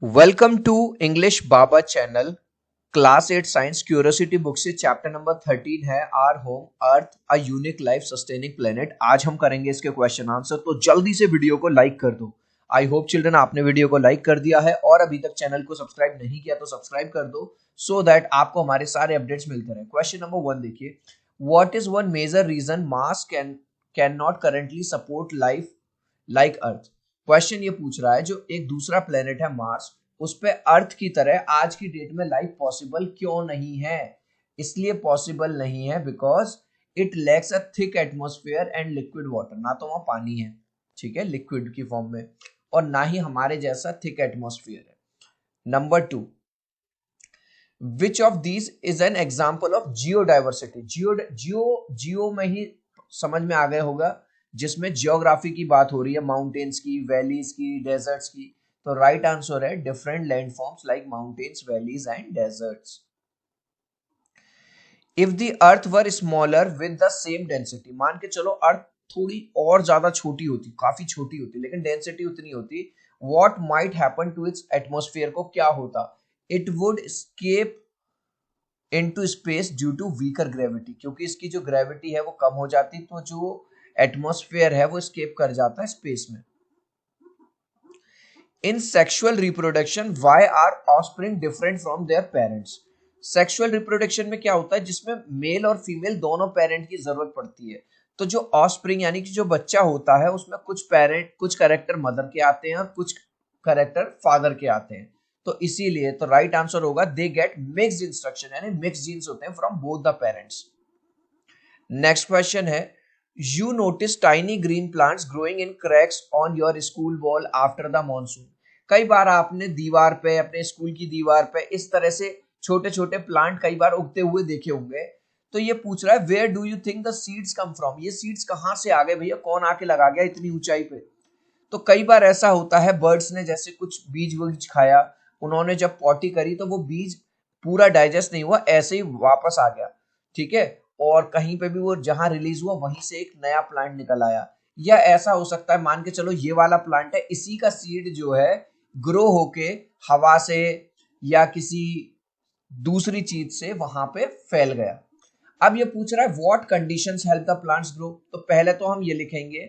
Welcome to English Baba channel. Class 8 science curiosity book से chapter number 13 है our home earth a unique life sustaining planet. आज हम करेंगे इसके question answer, तो जल्दी से वीडियो को लाइक कर दो। आई होप चिल्ड्रन आपने वीडियो को लाइक कर दिया है और अभी तक चैनल को सब्सक्राइब नहीं किया तो सब्सक्राइब कर दो सो दैट आपको हमारे सारे अपडेट्स मिलते रहे। क्वेश्चन नंबर 1 देखिए, what is one major reason Mars can not currently support life like earth. Question ये पूछ रहा है जो एक दूसरा प्लेनेट है मार्स, उस पे अर्थ की तरह आज की डेट में लाइफ पॉसिबल क्यों नहीं है। इसलिए पॉसिबल नहीं है because it lacks a thick atmosphere and liquid water. ना तो वहां पानी है, ठीक है, लिक्विड की फॉर्म में, और ना ही हमारे जैसा थिक एटमॉस्फेयर है। Number 2, which of these is an example of geodiversity. Geo में ही समझ में आ गया होगा, जिसमें जियोग्राफी की बात हो रही है, माउंटेन्स की, वैलीज की, डेजर्ट्स की। तो राइट आंसर है different land forms like mountains, valleys and deserts. If the earth were smaller with the same density, मान के चलो अर्थ थोड़ी और ज्यादा छोटी होती, काफी छोटी होती, लेकिन डेंसिटी उतनी होती, what might happen to its atmosphere को क्या होता? It would escape into space due to weaker gravity, क्योंकि इसकी जो ग्रेविटी है वो कम हो जाती, तो जो एटमॉस्फेयर है वो स्केप कर जाता है स्पेस में। In sexual reproduction why are offspring different from their parents. Sexual reproduction में क्या होता है, जिसमें मेल और फीमेल दोनों पेरेंट की जरूरत पड़ती है। तो जो ऑफस्प्रिंग यानी कि जो बच्चा होता है उसमें कुछ कैरेक्टर मदर के आते हैं और कुछ कैरेक्टर फादर के आते हैं। तो इसीलिए तो राइट आंसर होगा दे गेट मिक्स्ड इंस्ट्रक्शन, यानी मिक्स्ड जीन्स होते हैं from both the parents. Next question है, you notice tiny green plants growing in cracks on your school wall after the monsoon. कई बार आपने दीवार पे, अपने स्कूल की दीवार पे इस तरह से छोटे छोटे प्लांट कई बार उगते हुए देखे होंगे। तो ये पूछ रहा है where do you think the seeds come from. ये सीड्स कहां से आ गए भैया, कौन आके लगा गया इतनी ऊंचाई पे। तो कई बार ऐसा होता है बर्ड्स ने जैसे कुछ बीज वीज खाया, उन्होंने जब पॉटी करी तो वो बीज पूरा डाइजेस्ट नहीं हुआ, ऐसे ही वापस आ गया, ठीक है, और कहीं पे भी वो जहां रिलीज हुआ वहीं से एक नया प्लांट निकल आया। या ऐसा हो सकता है, मान के चलो ये वाला प्लांट है, इसी का सीड जो है ग्रो होके हवा से या किसी दूसरी चीज से वहां पे फैल गया। अब ये पूछ रहा है what conditions help the plants grow. तो पहले तो हम ये लिखेंगे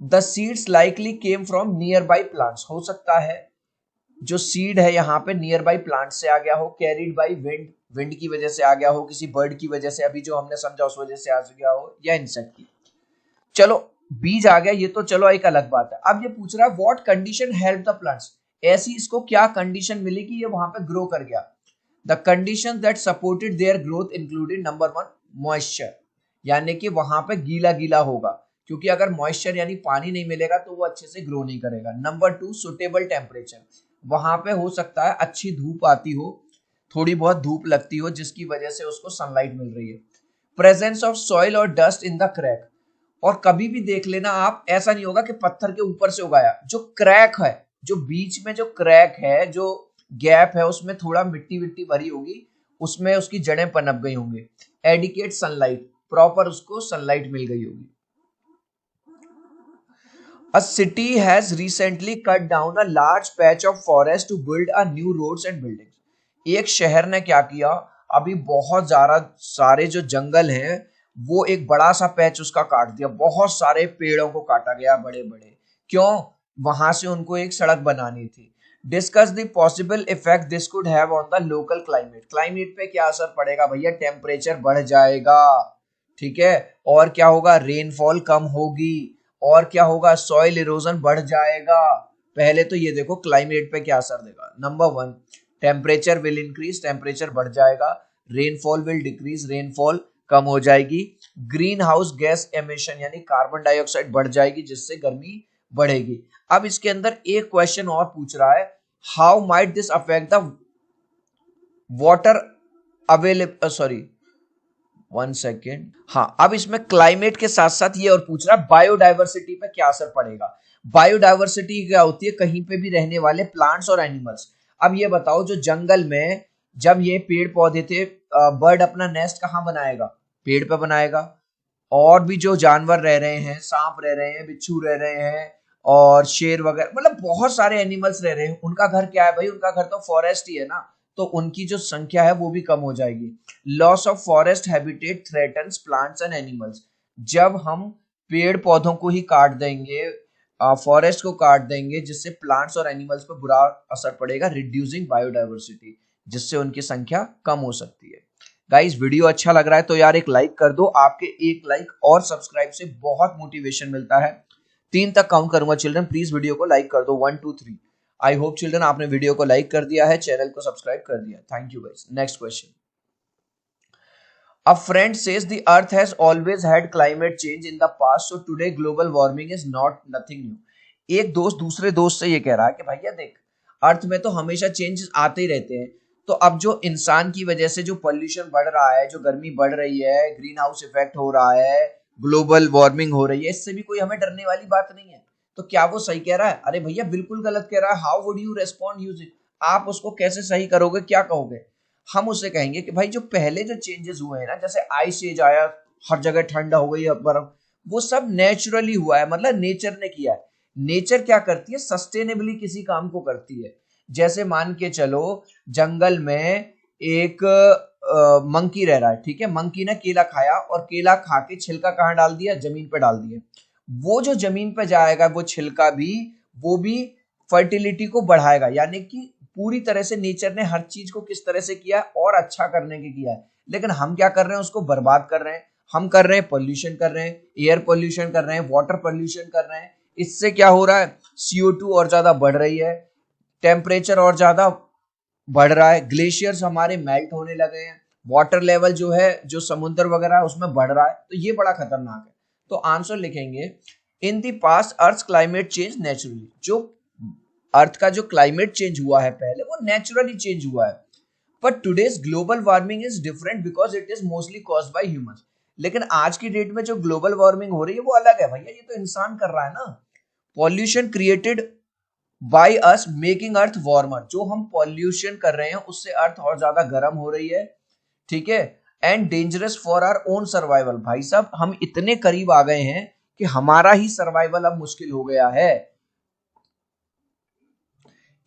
the seeds likely came from near by plants. हो सकता है जो सीड है यहाँ पे नियर बाई प्लांट से आ गया हो, कैरिड बाई विंड, विंड की वजह से आ गया हो, किसी बर्ड की वजह से, अभी जो हमने समझा उस वजह से आ गया हो, या इंसेक्ट की। चलो बीज आ गया, ये तो चलो एक अलग बात है। अब ये पूछ रहा है what condition help the plants. ऐसी इसको क्या कंडीशन मिली कि ये वहां पे ग्रो कर गया। The condition that supported their growth included number 1 moisture, यानी कि वहां पे गीला गीला होगा, क्योंकि अगर मॉइस्चर यानी पानी नहीं मिलेगा तो वो अच्छे से ग्रो नहीं करेगा। नंबर 2 सुटेबल टेम्परेचर, वहां पे हो सकता है अच्छी धूप आती हो, थोड़ी बहुत धूप लगती हो जिसकी वजह से उसको सनलाइट मिल रही है। प्रेजेंस ऑफ सॉइल और डस्ट इन द क्रैक, और कभी भी देख लेना आप, ऐसा नहीं होगा कि पत्थर के ऊपर से उगाया, जो क्रैक है, जो बीच में जो क्रैक है, जो गैप है, उसमें थोड़ा मिट्टी विट्टी भरी होगी, उसमें उसकी जड़ें पनप गई होंगी। एडिकेट सनलाइट, प्रॉपर उसको सनलाइट मिल गई होगी। A city has recently cut down a large patch of forest to build a new roads and buildings. एक शहर ने क्या किया, अभी बहुत ज्यादा सारे जो जंगल हैं वो एक बड़ा सा पैच उसका काट दिया, बहुत सारे पेड़ों को काटा गया बड़े बड़े। क्यों? वहां से उनको एक सड़क बनानी थी। Discuss the possible effect this could have on the local climate. Climate पे क्या असर पड़ेगा भैया, टेम्परेचर बढ़ जाएगा, ठीक है, और क्या होगा, रेनफॉल कम होगी, और क्या होगा, सॉइल इरोजन बढ़ जाएगा। पहले तो ये देखो क्लाइमेट पे क्या असर देगा। Number 1 temperature will increase, temperature बढ़ जाएगा। रेनफॉल विल डिक्रीज, रेनफॉल कम हो जाएगी। ग्रीन हाउस गैस एमिशन यानी कार्बन डाइऑक्साइड बढ़ जाएगी, जिससे गर्मी बढ़ेगी। अब इसके अंदर एक क्वेश्चन और पूछ रहा है, how might this affect the water available, sorry 1 second, हाँ, अब इसमें क्लाइमेट के साथ साथ ये और पूछ रहा है बायोडाइवर्सिटी पे क्या असर पड़ेगा। बायोडाइवर्सिटी क्या होती है, कहीं पे भी रहने वाले प्लांट्स और एनिमल्स। अब ये बताओ, जो जंगल में जब ये पेड़ पौधे थे, बर्ड अपना नेस्ट कहाँ बनाएगा, पेड़ पे बनाएगा। और भी जो जानवर रह रहे हैं, सांप रह रहे हैं, बिच्छू रह रहे हैं, और शेर वगैरह, मतलब बहुत सारे एनिमल्स रह रहे हैं। उनका घर क्या है भाई, उनका घर तो फॉरेस्ट ही है ना, तो उनकी जो संख्या है वो भी कम हो जाएगी। Loss of forest habitat threatens plants and animals. जब हम पेड़ पौधों को ही काट देंगे, फॉरेस्ट को काट देंगे, जिससे प्लांट्स और एनिमल्स पर बुरा असर पड़ेगा, रिड्यूसिंग बायोडाइवर्सिटी, जिससे उनकी संख्या कम हो सकती है। गाइस वीडियो अच्छा लग रहा है तो यार एक लाइक कर दो, आपके एक लाइक और सब्सक्राइब से बहुत मोटिवेशन मिलता है। 3 तक काउंट करूंगा चिल्ड्रन, प्लीज वीडियो को लाइक कर दो, 1 2 3। आई होप चिल्ड्रन आपने वीडियो को लाइक कर दिया है, चैनल को सब्सक्राइब कर दिया। Thank you guys. Next question. A friend says the earth has always had climate change in the past, so today global warming is not nothing new. एक दोस्त दूसरे दोस्त से ये कह रहा है कि भैया देख, अर्थ में तो हमेशा चेंजेस आते ही रहते हैं, तो अब जो इंसान की वजह से जो पोल्यूशन बढ़ रहा है, जो गर्मी बढ़ रही है, ग्रीन हाउस इफेक्ट हो रहा है, ग्लोबल वार्मिंग हो रही है, इससे भी कोई हमें डरने वाली बात नहीं है। तो क्या वो सही कह रहा है? अरे भैया बिल्कुल गलत कह रहा है। How would you respond use it? आप उसको कैसे सही करोगे, क्या कहोगे? हम उसे कहेंगे कि भाई जो पहले जो चेंजेस हुए हैं ना, जैसे आइस एज आया, हर जगह ठंडा हो गई बर्फ, वो सब नेचुरली हुआ है, मतलब नेचर ने किया है। नेचर क्या करती है, सस्टेनेबली किसी काम को करती है। जैसे मान के चलो जंगल में एक मंकी रह रहा है, ठीक है, मंकी ने केला खाया और केला खा के छिलका कहाँ डाल दिया, जमीन पे डाल दिया। वो जो जमीन पे जाएगा वो छिलका भी, वो भी फर्टिलिटी को बढ़ाएगा, यानी कि पूरी तरह से नेचर ने हर चीज को किस तरह से किया है और अच्छा करने के किया है। लेकिन हम क्या कर रहे हैं, उसको बर्बाद कर रहे हैं। हम कर रहे हैं पोल्यूशन कर रहे हैं, एयर पोल्यूशन कर रहे हैं, वाटर पोल्यूशन कर रहे हैं। इससे क्या हो रहा है, CO2 और ज्यादा बढ़ रही है, टेम्परेचर और ज्यादा बढ़ रहा है, ग्लेशियर्स हमारे मेल्ट होने लगे हैं, वाटर लेवल जो है, जो समुद्र वगैरह है उसमें बढ़ रहा है। तो ये बड़ा खतरनाक है। तो आंसर लिखेंगे, in the past earth climate change naturally. जो अर्थ का जो क्लाइमेट चेंज हुआ है पहले, वो नेचुरली चेंज हुआ है। But today's global warming is different because it is mostly caused by humans. लेकिन आज की डेट में जो ग्लोबल वार्मिंग हो रही है वो अलग है भैया, ये तो इंसान कर रहा है ना। Pollution created by us making earth warmer. जो हम पॉल्यूशन कर रहे हैं उससे अर्थ और ज्यादा गर्म हो रही है, ठीक है। And dangerous for our own survival. भाई साहब हम इतने करीब आ गए हैं कि हमारा ही सर्वाइवल अब मुश्किल हो गया है।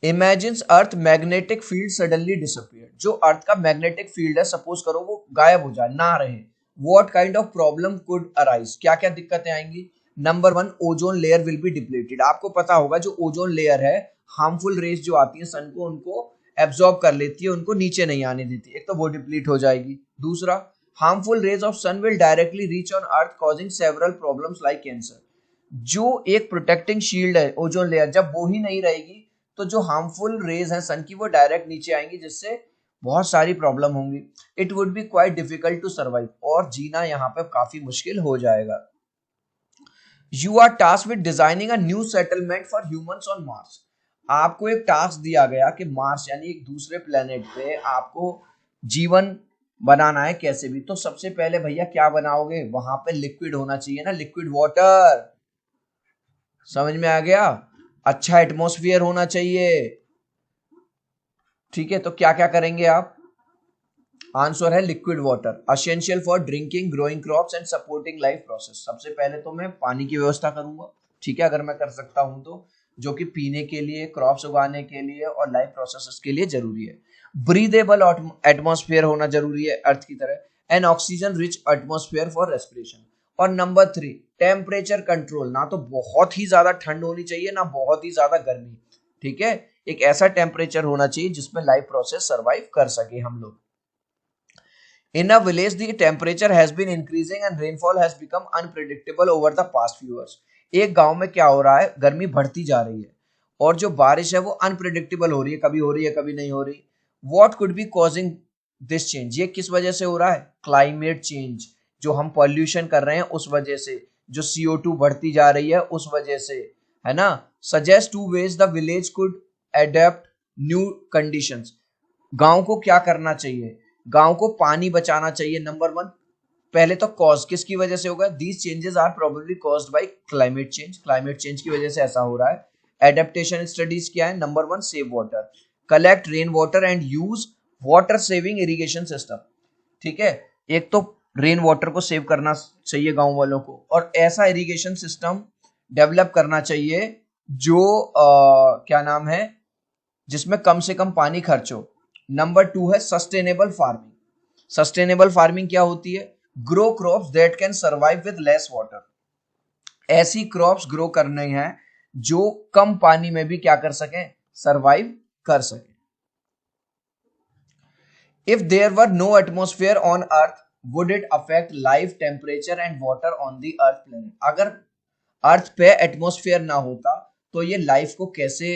Imagine earth magnetic field suddenly disappear. जो अर्थ का मैग्नेटिक फील्ड है, सपोज करो वो गायब हो जाए, ना रहे, what kind of problem could arise? क्या क्या दिक्कतें आएंगी? Number 1, ozone layer will be depleted. आपको पता होगा जो ओजोन लेयर है, हार्मफुल रेज जो आती है सन को, उनको एब्जॉर्ब कर लेती है, उनको नीचे नहीं आने देती, एक तो वो डिप्लीट हो जाएगी। दूसरा, harmful rays of sun will directly reach on earth causing several problems like cancer. जो एक प्रोटेक्टिंग शील्ड है ओजोन लेयर, जब वो ही नहीं रहेगी तो जो हार्मफुल रेज हैं सन की वो डायरेक्ट नीचे आएंगी, जिससे बहुत सारी प्रॉब्लम होंगी। It would be quite difficult to survive. और जीना यहाँ पे काफी मुश्किल हो जाएगा। You are task with designing a new settlement for humans on Mars. आपको एक टास्क दिया गया कि मार्स यानी एक दूसरे प्लेनेट पे आपको जीवन बनाना है कैसे भी। तो सबसे पहले भैया क्या बनाओगे, वहां पे लिक्विड होना चाहिए ना, लिक्विड वाटर। समझ में आ गया? अच्छा एटमॉस्फेयर होना चाहिए, ठीक है। तो क्या क्या करेंगे आप? आंसर है liquid water, essential for drinking, growing crops and supporting life process. सबसे पहले तो मैं पानी की व्यवस्था करूंगा, ठीक है, अगर मैं कर सकता हूं तो, जो कि पीने के लिए, क्रॉप्स उगाने के लिए और लाइफ प्रोसेसेस के लिए जरूरी है। ब्रीदेबल एटमॉस्फेयर होना जरूरी है अर्थ की तरह, and oxygen rich atmosphere for respiration. और नंबर 3, टेम्परेचर कंट्रोल। ना तो बहुत ही ज्यादा ठंड होनी चाहिए, ना बहुत ही ज्यादा गर्मी, ठीक है। एक ऐसा टेम्परेचर होना चाहिए जिसमें लाइफ प्रोसेस सर्वाइव कर सके हम लोग। In a village, the temperature has been increasing and rainfall has become unpredictable over the past few years. एक गांव में क्या हो रहा है, गर्मी बढ़ती जा रही है और जो बारिश है वो अनप्रिडिक्टेबल हो रही है, कभी हो रही है कभी नहीं हो रही। What could be causing this change? ये किस वजह से हो रहा है? Climate change. जो हम पॉल्यूशन कर रहे हैं उस वजह से, जो CO2 बढ़ती जा रही है उस वजह से, है ना। Suggest 2 ways the village could adapt new conditions. गांव को क्या करना चाहिए? गांव को पानी बचाना चाहिए। नंबर 1, पहले तो कॉज किसकी वजह से होगा? These changes are probably caused by climate change. Climate change की वजह से ऐसा हो रहा है। एडेप्टेशन स्टडीज क्या है? Number 1, save water, collect rain water and use water saving irrigation system, ठीक है। एक तो रेन वाटर को सेव करना चाहिए गांव वालों को, और ऐसा इरिगेशन सिस्टम डेवलप करना चाहिए जो क्या नाम है, जिसमें कम से कम पानी खर्च हो। नंबर 2 है सस्टेनेबल फार्मिंग। सस्टेनेबल फार्मिंग क्या होती है? Grow crops that can survive with less water. ऐसी क्रॉप्स ग्रो करने हैं जो कम पानी में भी क्या कर सकें, सरवाइव कर सकें। If there were no atmosphere on earth would it affect life, temperature and water on the earth planet. अगर अर्थ पे एटमोस्फेयर ना होता तो ये लाइफ को कैसे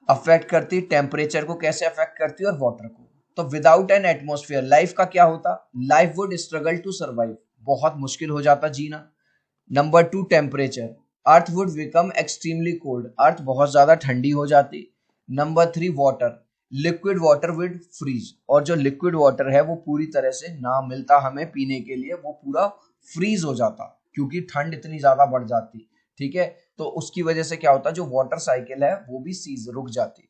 अफेक्ट करती, टेम्परेचर को कैसे अफेक्ट करती और वाटर को। तो विदाउट एन एटमोस्फेयर लाइफ का क्या होता? Life would struggle to survive, बहुत मुश्किल हो जाता जीना। Number 2 temperature, earth would become extremely cold, earth बहुत ज्यादा ठंडी हो जाती। Number 3 water, liquid water would freeze, और जो लिक्विड वाटर है वो पूरी तरह से ना मिलता हमें पीने के लिए, वो पूरा फ्रीज हो जाता क्योंकि ठंड इतनी ज्यादा बढ़ जाती। ठीक है, तो उसकी वजह से क्या होता, जो वाटर साइकिल है वो भी सीज रुक जाती।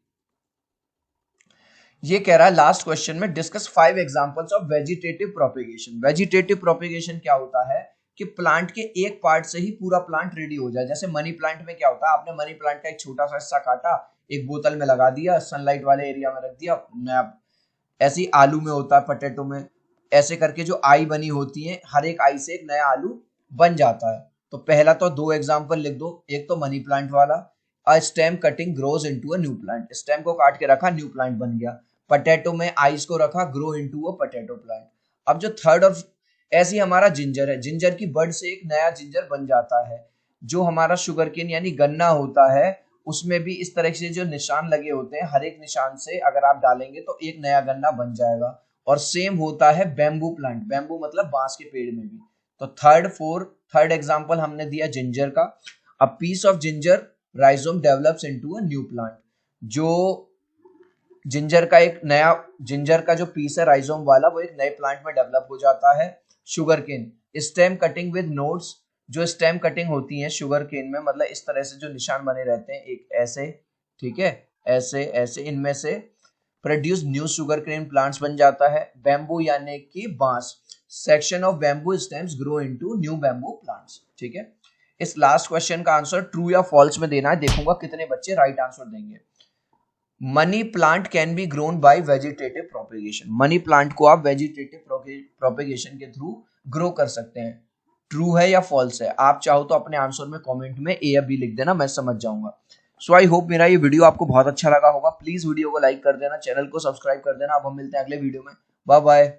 ये कह रहा है लास्ट क्वेश्चन में discuss 5 examples of vegetative propagation. Vegetative propagation क्या होता है कि प्लांट के एक पार्ट से ही पूरा प्लांट रेडी हो जाए। जैसे मनी प्लांट में क्या होता है, आपने मनी प्लांट का एक छोटा सा हिस्सा काटा, एक बोतल में लगा दिया, सनलाइट वाले एरिया में रख दिया, नया। ऐसे ही आलू में होता है, पोटैटो में, ऐसे करके जो आई बनी होती है, हर एक आई से एक नया आलू बन जाता है। तो पहला तो 2 एग्जांपल लिख दो, एक तो मनी प्लांट वाला, a stem cutting grows into a new plant, stem को काट के रखा, न्यू प्लांट बन गया। पोटैटो में आइस को रखा, grow into a potato plant. अब जो थर्ड और ऐसे ही हमारा जिंजर है, जिंजर की बड से एक नया जिंजर बन जाता है। जो हमारा शुगर केन यानी गन्ना होता है, उसमें भी इस तरह से जो निशान लगे होते हैं, हर एक निशान से अगर आप डालेंगे तो एक नया गन्ना बन जाएगा। और सेम होता है बैम्बू प्लांट, बैम्बू मतलब बांस के पेड़ में भी। तो थर्ड एग्जांपल हमने दिया जिंजर का। A piece of ginger rhizome develops into a new plant. जो जिंजर का एक नया, जिंजर का जो पीस है राइजोम वाला, वो एक नए प्लांट में डेवलप हो जाता है। Sugar cane, stem cutting with nodes, जो स्टेम कटिंग होती है शुगर केन में, मतलब इस तरह से जो निशान बने रहते हैं एक ऐसे, ठीक है, ऐसे ऐसे, इनमें से produce new sugar cane plants बन जाता है। बैम्बू यानी कि बांस, section of bamboo stems grow into new bamboo plants. ठीक है, इस लास्ट क्वेश्चन का आंसर ट्रू या फॉल्स में देना है, देखूंगा कितने बच्चे राइट आंसर देंगे। Money plant can be grown by vegetative propagation, money plant को आप वेजिटेटिव प्रोपेगेशन के थ्रू ग्रो कर सकते हैं। ट्रू है या फॉल्स है, आप चाहो तो अपने आंसर में कमेंट में ए या बी लिख देना, मैं समझ जाऊंगा। सो आई होप मेरा ये वीडियो आपको बहुत अच्छा लगा होगा। प्लीज वीडियो को लाइक कर देना, चैनल को सब्सक्राइब कर देना। अब हम मिलते हैं अगले वीडियो में। Bye bye.